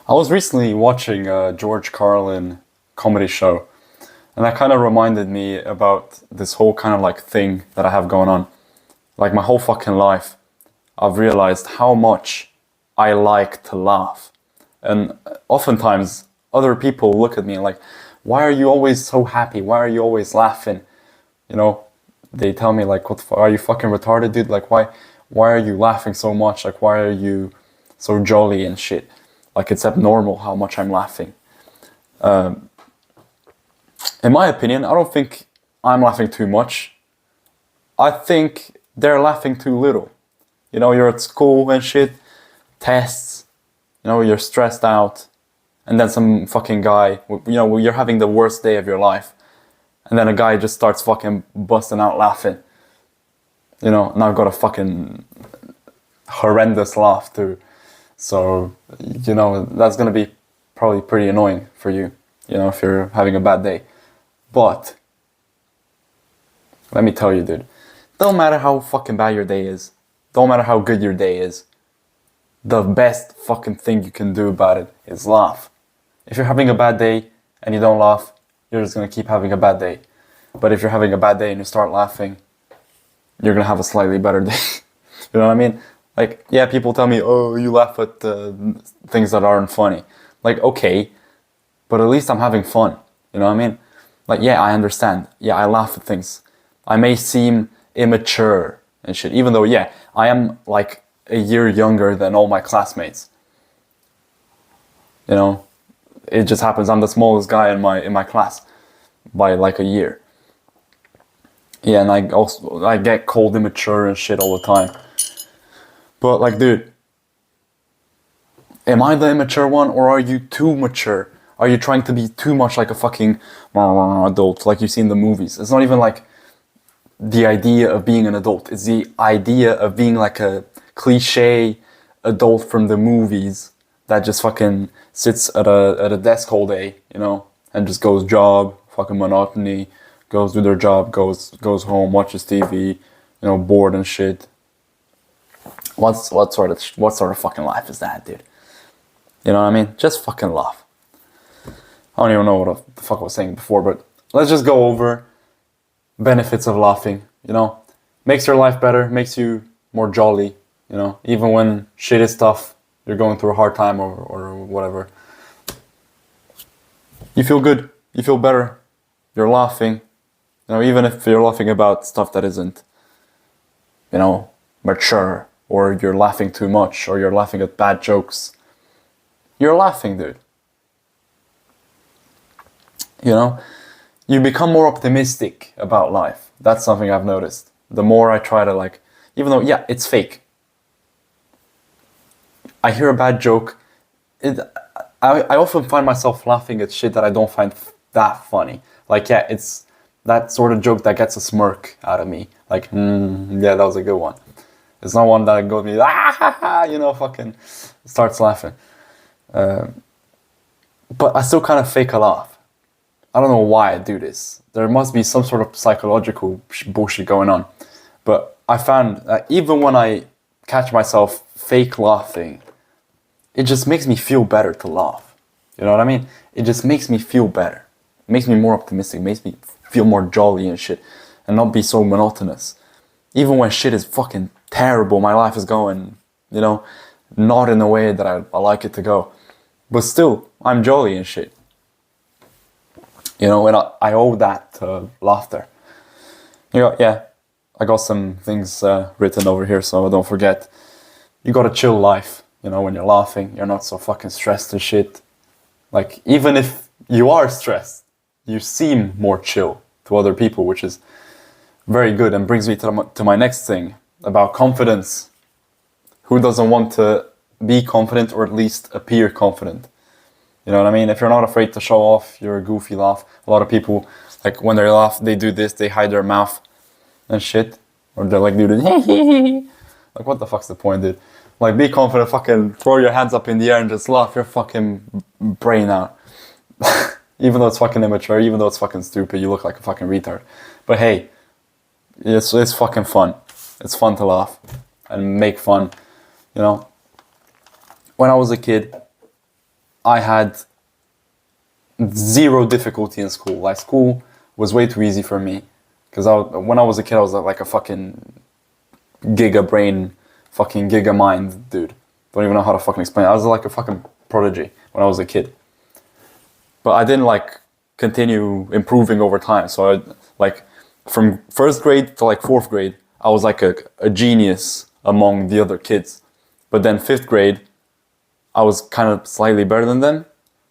I was recently watching a George Carlin comedy show, and that kind of reminded me about this whole kind of like thing that I have going on. Like my whole fucking life, I've realized how much I like to laugh. And oftentimes, other people look at me like, why are you always so happy? Why are you always laughing? You know, they tell me like, are you fucking retarded, dude? Like, why are you laughing so much? Like, why are you so jolly and shit? Like, it's abnormal how much I'm laughing. In my opinion, I don't think I'm laughing too much. I think they're laughing too little. You know, you're at school and shit, tests, you know, you're stressed out, and then some fucking guy, you know, you're having the worst day of your life, and then a guy just starts fucking busting out laughing. You know, and I've got a fucking horrendous laugh too. So, you know, that's gonna be probably pretty annoying for you, you know, if you're having a bad day. But, let me tell you, dude, don't matter how fucking bad your day is, don't matter how good your day is, the best fucking thing you can do about it is laugh. If you're having a bad day and you don't laugh, you're just gonna keep having a bad day. But if you're having a bad day and you start laughing, you're gonna have a slightly better day. You know what I mean? Like, yeah, people tell me, oh, you laugh at things that aren't funny. Like, okay, but at least I'm having fun. You know what I mean? Like, yeah, I understand. Yeah, I laugh at things. I may seem immature and shit, even though, yeah, I am like a year younger than all my classmates. You know, it just happens I'm the smallest guy in my class by like a year. Yeah, and I get called immature and shit all the time. But like, dude, am I the immature one, or are you too mature? Are you trying to be too much like a fucking adult, like you see in the movies? It's not even like the idea of being an adult. It's the idea of being like a cliche adult from the movies that just fucking sits at a desk all day, you know, and just goes job, fucking monotony, goes do their job, goes home, watches TV, you know, bored and shit. What sort of fucking life is that, dude? You know what I mean? Just fucking laugh. I don't even know what the fuck I was saying before, but let's just go over benefits of laughing, you know? Makes your life better, makes you more jolly, you know? Even when shit is tough, you're going through a hard time or whatever. You feel good, you feel better, you're laughing. You know, even if you're laughing about stuff that isn't, you know, mature, or you're laughing too much, or you're laughing at bad jokes. You're laughing, dude. You know, you become more optimistic about life. That's something I've noticed. The more I try to like, even though, yeah, it's fake. I hear a bad joke. I often find myself laughing at shit that I don't find that funny. Like, yeah, it's that sort of joke that gets a smirk out of me. Like, yeah, that was a good one. It's not one that goes me, you know, fucking starts laughing. But I still kind of fake a laugh. I don't know why I do this. There must be some sort of psychological bullshit going on. But I found that even when I catch myself fake laughing, it just makes me feel better to laugh. You know what I mean? It just makes me feel better. It makes me more optimistic, makes me feel more jolly and shit, and not be so monotonous. Even when shit is fucking terrible, my life is going, you know, not in the way that I like it to go. But still, I'm jolly and shit. You know, and I owe that to laughter. You know, yeah, I got some things written over here, so don't forget. You got a chill life, you know, when you're laughing. You're not so fucking stressed and shit. Like, even if you are stressed, you seem more chill to other people, which is very good, and brings me to my next thing about confidence. Who doesn't want to be confident, or at least appear confident? You know what I mean? If you're not afraid to show off your goofy laugh, a lot of people, like, when they laugh, they do this, they hide their mouth and shit, or they're like, do this, like, what the fuck's the point, dude? Like, be confident, fucking throw your hands up in the air and just laugh your fucking brain out. Even though it's fucking immature, even though it's fucking stupid, you look like a fucking retard. But hey, it's fucking fun. It's fun to laugh and make fun, you know? When I was a kid, I had zero difficulty in school. Like school was way too easy for me because when I was a kid, I was like a fucking giga brain, fucking giga mind dude. Don't even know how to fucking explain it. I was like a fucking prodigy when I was a kid. But I didn't like continue improving over time. So I, like from first grade to like fourth grade, I was like a genius among the other kids. But then fifth grade, I was kind of slightly better than them.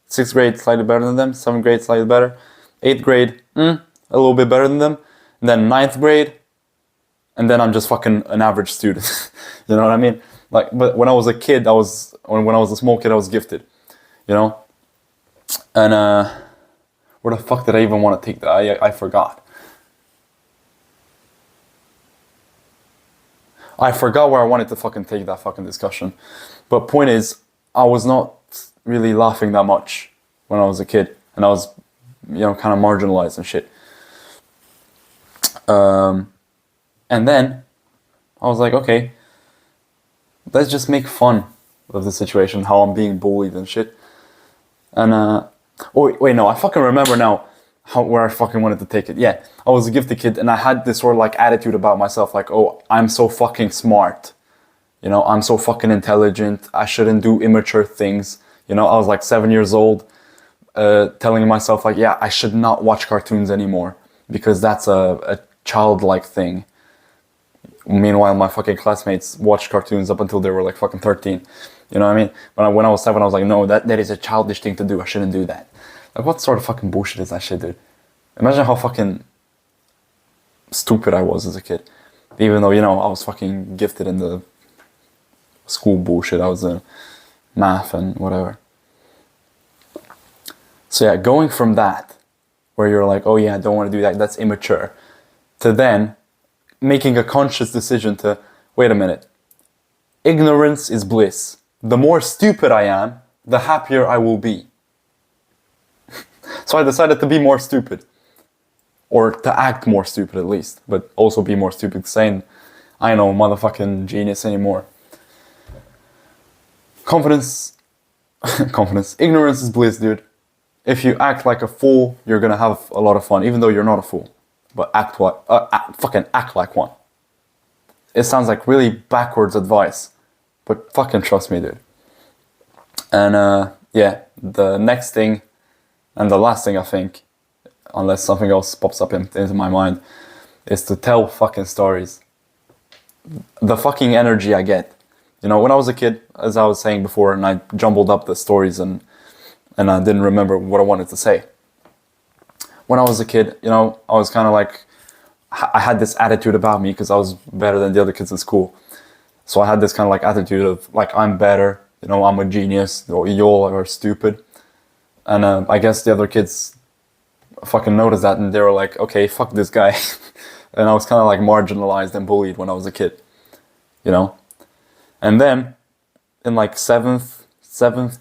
Sixth grade, slightly better than them. Seventh grade, slightly better. Eighth grade, a little bit better than them. And then ninth grade, and then I'm just fucking an average student. You know what I mean? Like, but when I was a kid, when I was a small kid, I was gifted. You know? And where the fuck did I even want to take that? I forgot. I forgot where I wanted to fucking take that fucking discussion. But point is, I was not really laughing that much when I was a kid. And I was, kind of marginalized and shit. And then I was like, okay, let's just make fun of the situation, how I'm being bullied and shit. And, wait, no, I fucking remember now where I fucking wanted to take it. Yeah, I was a gifted kid and I had this sort of like attitude about myself, like, oh, I'm so fucking smart. I'm so fucking intelligent. I shouldn't do immature things. I was like 7 years old, telling myself like, yeah, I should not watch cartoons anymore because that's a childlike thing. Meanwhile, my fucking classmates watched cartoons up until they were like fucking 13. You know what I mean? When I was 7, I was like, no, that is a childish thing to do. I shouldn't do that. Like, what sort of fucking bullshit is that shit, dude? Imagine how fucking stupid I was as a kid. Even though, I was fucking gifted in the school bullshit. I was in math and whatever. So yeah, going from that, where you're like, oh yeah, I don't want to do that, that's immature, to then making a conscious decision to, wait a minute, ignorance is bliss. The more stupid I am, the happier I will be. So I decided to be more stupid. Or to act more stupid at least. But also be more stupid, saying, I ain't no motherfucking genius anymore. Confidence. Ignorance is bliss, dude. If you act like a fool, you're gonna have a lot of fun, even though you're not a fool. But fucking act like one. It sounds like really backwards advice. But fucking trust me, dude. And yeah, the next thing, and the last thing I think, unless something else pops up into my mind, is to tell fucking stories. The fucking energy I get. When I was a kid, as I was saying before, and I jumbled up the stories and I didn't remember what I wanted to say. When I was a kid, I was kind of like, I had this attitude about me because I was better than the other kids in school. So I had this kind of like attitude of like, I'm better, I'm a genius, or you all are stupid. And I guess the other kids fucking noticed that and they were like, okay, fuck this guy. And I was kind of like marginalized and bullied when I was a kid, And then in like 7th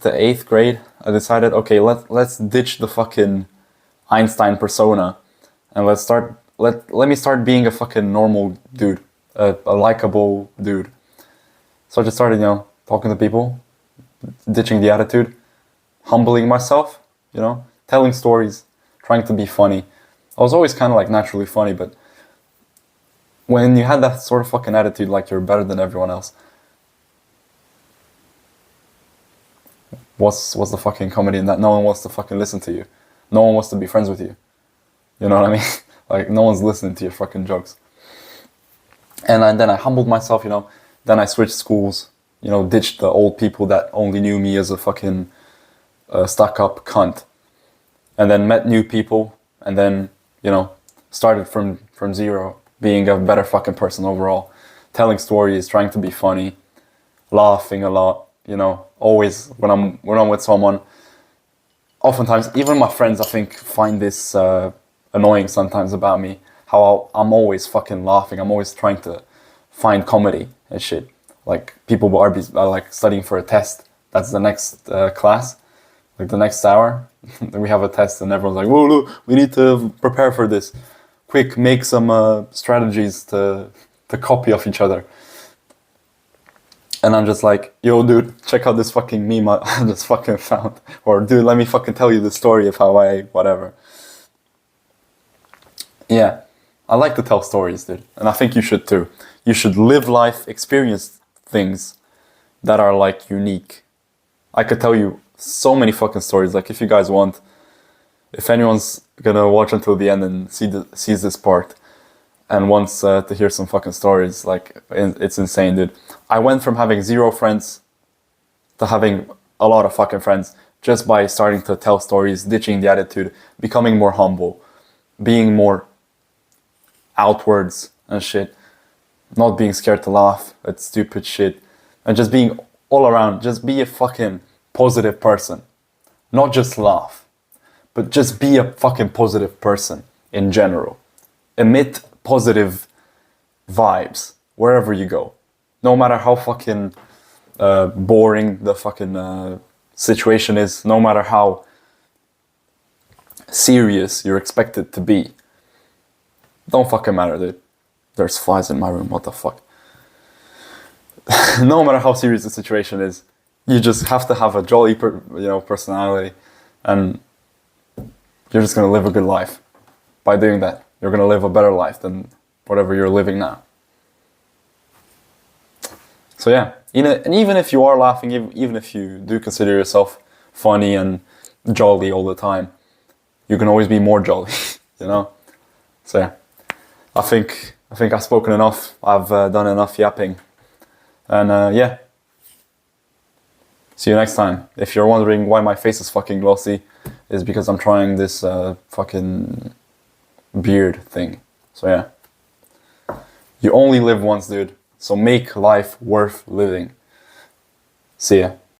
to 8th grade, I decided, okay, let's ditch the fucking Einstein persona and let me start being a fucking normal dude, a likable dude. So I just started, talking to people, ditching the attitude, humbling myself, telling stories, trying to be funny. I was always kind of like naturally funny, but when you had that sort of fucking attitude like you're better than everyone else, what's the fucking comedy in that? No one wants to fucking listen to you. No one wants to be friends with you. You know what I mean? Like, no one's listening to your fucking jokes. And then I humbled myself, Then I switched schools, ditched the old people that only knew me as a fucking stuck-up cunt. And then met new people, and then, started from zero, being a better fucking person overall. Telling stories, trying to be funny, laughing a lot, always when I'm with someone. Oftentimes, even my friends, I think, find this annoying sometimes about me. How I'm always fucking laughing. I'm always trying to find comedy and shit. Like, people are like studying for a test. That's the next class. Like, the next hour. Then we have a test and everyone's like, whoa, look, we need to prepare for this. Quick, make some strategies to copy off each other. And I'm just like, yo, dude, check out this fucking meme I just fucking found. Or, dude, let me fucking tell you the story of how I, whatever. Yeah, I like to tell stories, dude. And I think you should too. You should live life, experience things that are like unique. I could tell you so many fucking stories. Like if you guys want, if anyone's gonna watch until the end and sees this part and wants to hear some fucking stories, like it's insane, dude. I went from having 0 friends to having a lot of fucking friends just by starting to tell stories, ditching the attitude, becoming more humble, being more outwards and shit, not being scared to laugh at stupid shit, and just being all around, just be a fucking positive person. Not just laugh, but just be a fucking positive person in general. Emit positive vibes wherever you go. No matter how fucking boring the fucking situation is, no matter how serious you're expected to be. Don't fucking matter, dude. There's flies in my room, what the fuck. No matter how serious the situation is, you just have to have a jolly personality, and you're just gonna live a good life. By doing that, you're gonna live a better life than whatever you're living now. So yeah, and even if you are laughing, even if you do consider yourself funny and jolly all the time, you can always be more jolly, you know? So yeah, I think I've spoken enough. I've done enough yapping. And yeah, see you next time. If you're wondering why my face is fucking glossy, is because I'm trying this fucking beard thing. So yeah, you only live once, dude. So make life worth living. See ya.